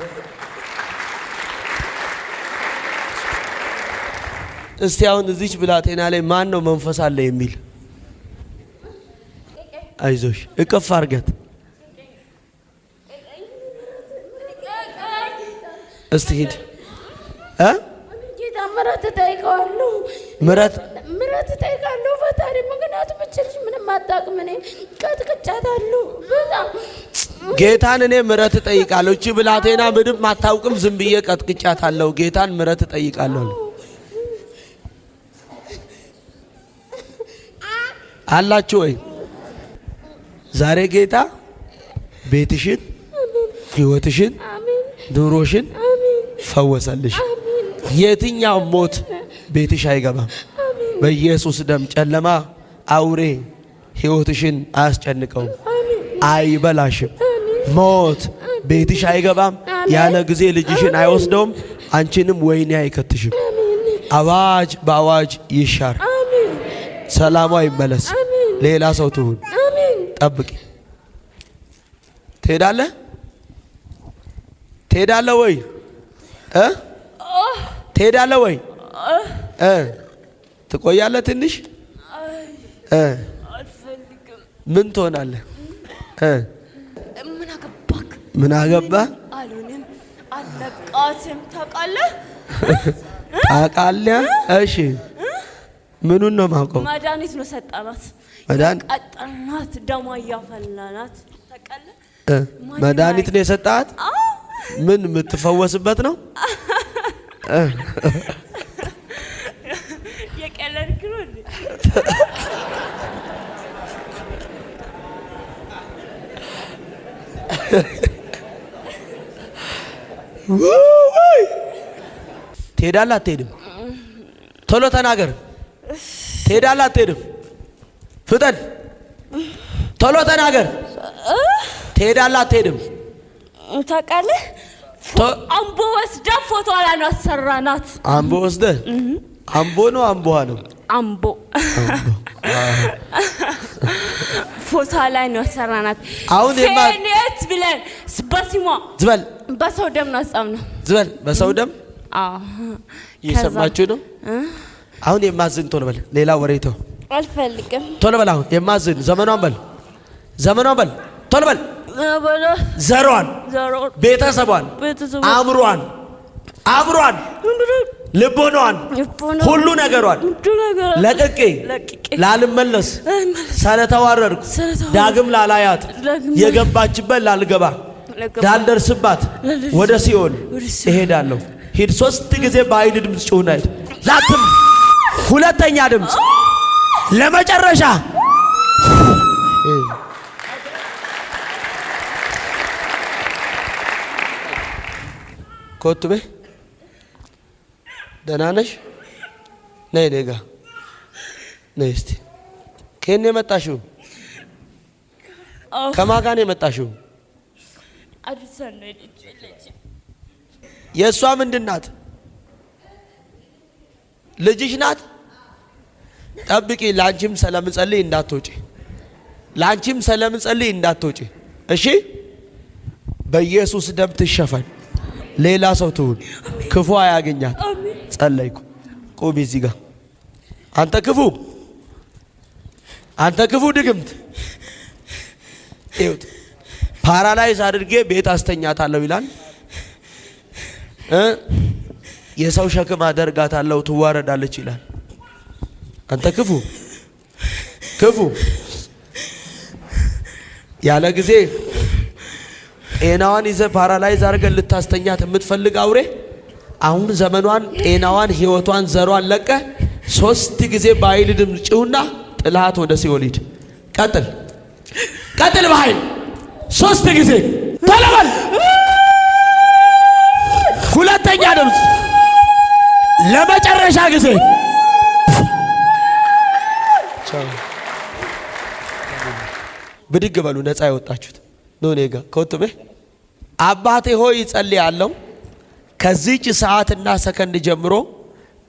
እስቲ አሁን እዚች ብላቴና ላይ ማን ነው መንፈስ አለ የሚል? አይዞሽ እቅፍ አርገት እስቲ ሂድ። ጌታ ምሕረት እጠይቀዋለሁ። ምሕረት እጠይቃለሁ ፈጣሪ። ምክንያቱም እችልሽ ምንም አታውቅም። እኔ ቀጥቅጫታለሁ በጣም ጌታን። እኔ ምሕረት እጠይቃለሁ። እቺ ብላቴና ምንም አታውቅም። ዝም ብዬ ቀጥቅጫታለሁ። ጌታን ምሕረት እጠይቃለሁ አላችሁ ወይ? ዛሬ ጌታ ቤትሽን፣ ህይወትሽን፣ ኑሮሽን ፈወሰልሽ። የትኛው ሞት ቤትሽ አይገባም በኢየሱስ ደም። ጨለማ አውሬ ህይወትሽን አያስጨንቀውም፣ አይበላሽም። ሞት ቤትሽ አይገባም። ያለ ጊዜ ልጅሽን አይወስደውም፣ አንቺንም ወይኔ አይከትሽም። አዋጅ በአዋጅ ይሻር። ሰላሟ ይመለስ። ሌላ ሰው ትሁን። ጠብቂ። ትሄዳለህ? ትሄዳለህ ወይ? ትሄዳለህ ወይ? ትቆያለህ ትንሽ? ምን ትሆናለህ? ምን አገባህ? አልሆንም፣ አለቃትም። ታውቃለህ? ታውቃለህ? እሺ ምኑን ነው ማውቀው? መድኃኒት ነው ሰጣናት። መድኃኒት ቀጠናት፣ ደማ እያፈላናት። ታውቃለህ? መድኃኒት ነው የሰጣት። ምን የምትፈወስበት ነው? የቀለድክ ነው እንዴ? ትሄዳለህ አትሄድም? ቶሎ ተናገር። ትሄዳለህ አትሄድም? ፍጠን፣ ቶሎ ተናገር። ትሄዳለህ አትሄድም? ታውቃለህ? አምቦ ወስዳ ፎቶ ላይ ነው አሰራናት። አምቦ ወስደህ? አምቦ ነው አምቦሃ ነው? አምቦ ፎቶ ላይ ነው አሰራናት። አሁን ፌኔት ብለን በሲሟ ዝበል፣ በሰው ደም ነው አጻምነው። ዝበል፣ በሰው ደም። እየሰማችሁ ነው? አሁን የማዝን ቶሎ በል። ሌላ ወሬ ተው። አልፈልግም። ቶሎ በል። አሁን የማዝን ዘመኗን በል፣ ዘመኗን በል፣ ቶሎ በል። ዘሯን፣ ቤተሰቧን፣ አእምሯን፣ ልቦናዋን፣ ሁሉ ነገሯን ለቅቄ ላልመለስ ስለተዋረድኩ ዳግም ላላያት የገባችበት ላልገባ ላልደርስባት ወደ ሲኦል እሄዳለሁ። ሂድ 3 ጊዜ በኃይል ድምፅ ጩህና ሂድ። ላትም ሁለተኛ ድምፅ ለመጨረሻ ኮትቤ ደህና ነሽ? ነይ እኔ ጋ ነይ እስቲ። ከየት ነው የመጣሽው? ከማን ጋር ነው የመጣሽው? የእሷ ምንድን ናት? ልጅሽ ናት? ጠብቂ። ለአንቺም ስለምጸልይ እንዳትወጪ፣ ለአንቺም ስለምጸልይ እንዳትወጪ። እሺ? በኢየሱስ ደም ትሸፈን። ሌላ ሰው ትሁን፣ ክፉ አያገኛት። ጸለይኩ። ቁሚ እዚህ ጋር። አንተ ክፉ፣ አንተ ክፉ ድግምት፣ እዩት። ፓራላይዝ አድርጌ ቤት አስተኛታለሁ ይላል። የሰው ሸክም አደርጋታለሁ ትዋረዳለች ይላል። አንተ ክፉ ክፉ፣ ያለ ጊዜ ጤናዋን ይዘ ፓራላይዝ አድርገን ልታስተኛት የምትፈልግ አውሬ፣ አሁን ዘመኗን፣ ጤናዋን፣ ህይወቷን፣ ዘሯን ለቀ 3 ጊዜ በኃይል ድምፅ ጭውና ጥላት ወደ ሲኦል ሂድ። ቀጥል ቀጥል በኃይል 3 ጊዜ ተለበል። ሁለተኛ ድምፅ ለመጨረሻ ጊዜ ብድግ በሉ። ነፃ የወጣችሁት ነው። እኔ ጋር ከወጥቤ አባቴ ሆይ እጸልያለሁ ከዚህች ሰዓትና ሰከንድ ጀምሮ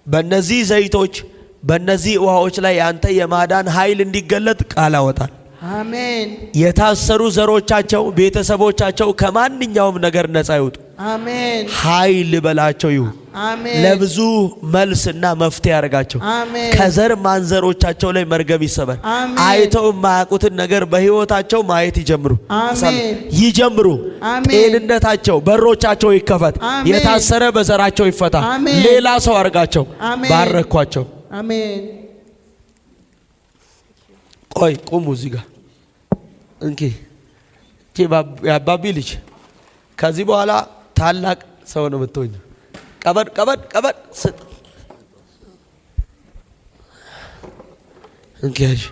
በእነዚህ ዘይቶች በእነዚህ ውሃዎች ላይ ያንተ የማዳን ኃይል እንዲገለጥ ቃል አወጣል። አሜን። የታሰሩ ዘሮቻቸው ቤተሰቦቻቸው ከማንኛውም ነገር ነፃ ይወጡ። አሜን። ኃይል በላቸው ይሁን። አሜን። ለብዙ መልስና መፍትሄ ያደርጋቸው። አሜን። ከዘር ማንዘሮቻቸው ላይ መርገም ይሰበር። አሜን። አይተው የማያውቁትን ነገር በህይወታቸው ማየት ይጀምሩ። አሜን። ይጀምሩ። አሜን። ጤንነታቸው በሮቻቸው ይከፈት። አሜን። የታሰረ በዘራቸው ይፈታ። አሜን። ሌላ ሰው አድርጋቸው። አሜን። ባረኳቸው። አሜን። ቆይ ቁሙ እዚህ ጋር እንኪ የአባቢ ልጅ ከዚህ በኋላ ታላቅ ሰው ነው የምትሆኝ። ቀበድ ቀበድ ቀበድ ስጥ እንኪ ያዥ።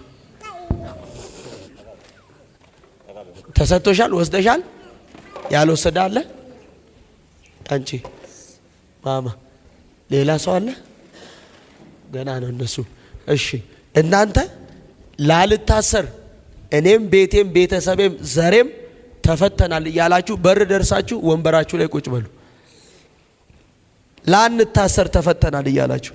ተሰጥቶሻል፣ ወስደሻል። ያልወሰደ አለ? አንቺ ማማ ሌላ ሰው አለ? ገና ነው እነሱ። እሺ እናንተ ላልታሰር እኔም ቤቴም ቤተሰቤም ዘሬም ተፈተናል እያላችሁ በር ደርሳችሁ ወንበራችሁ ላይ ቁጭ በሉ። ላንታሰር ተፈተናል እያላችሁ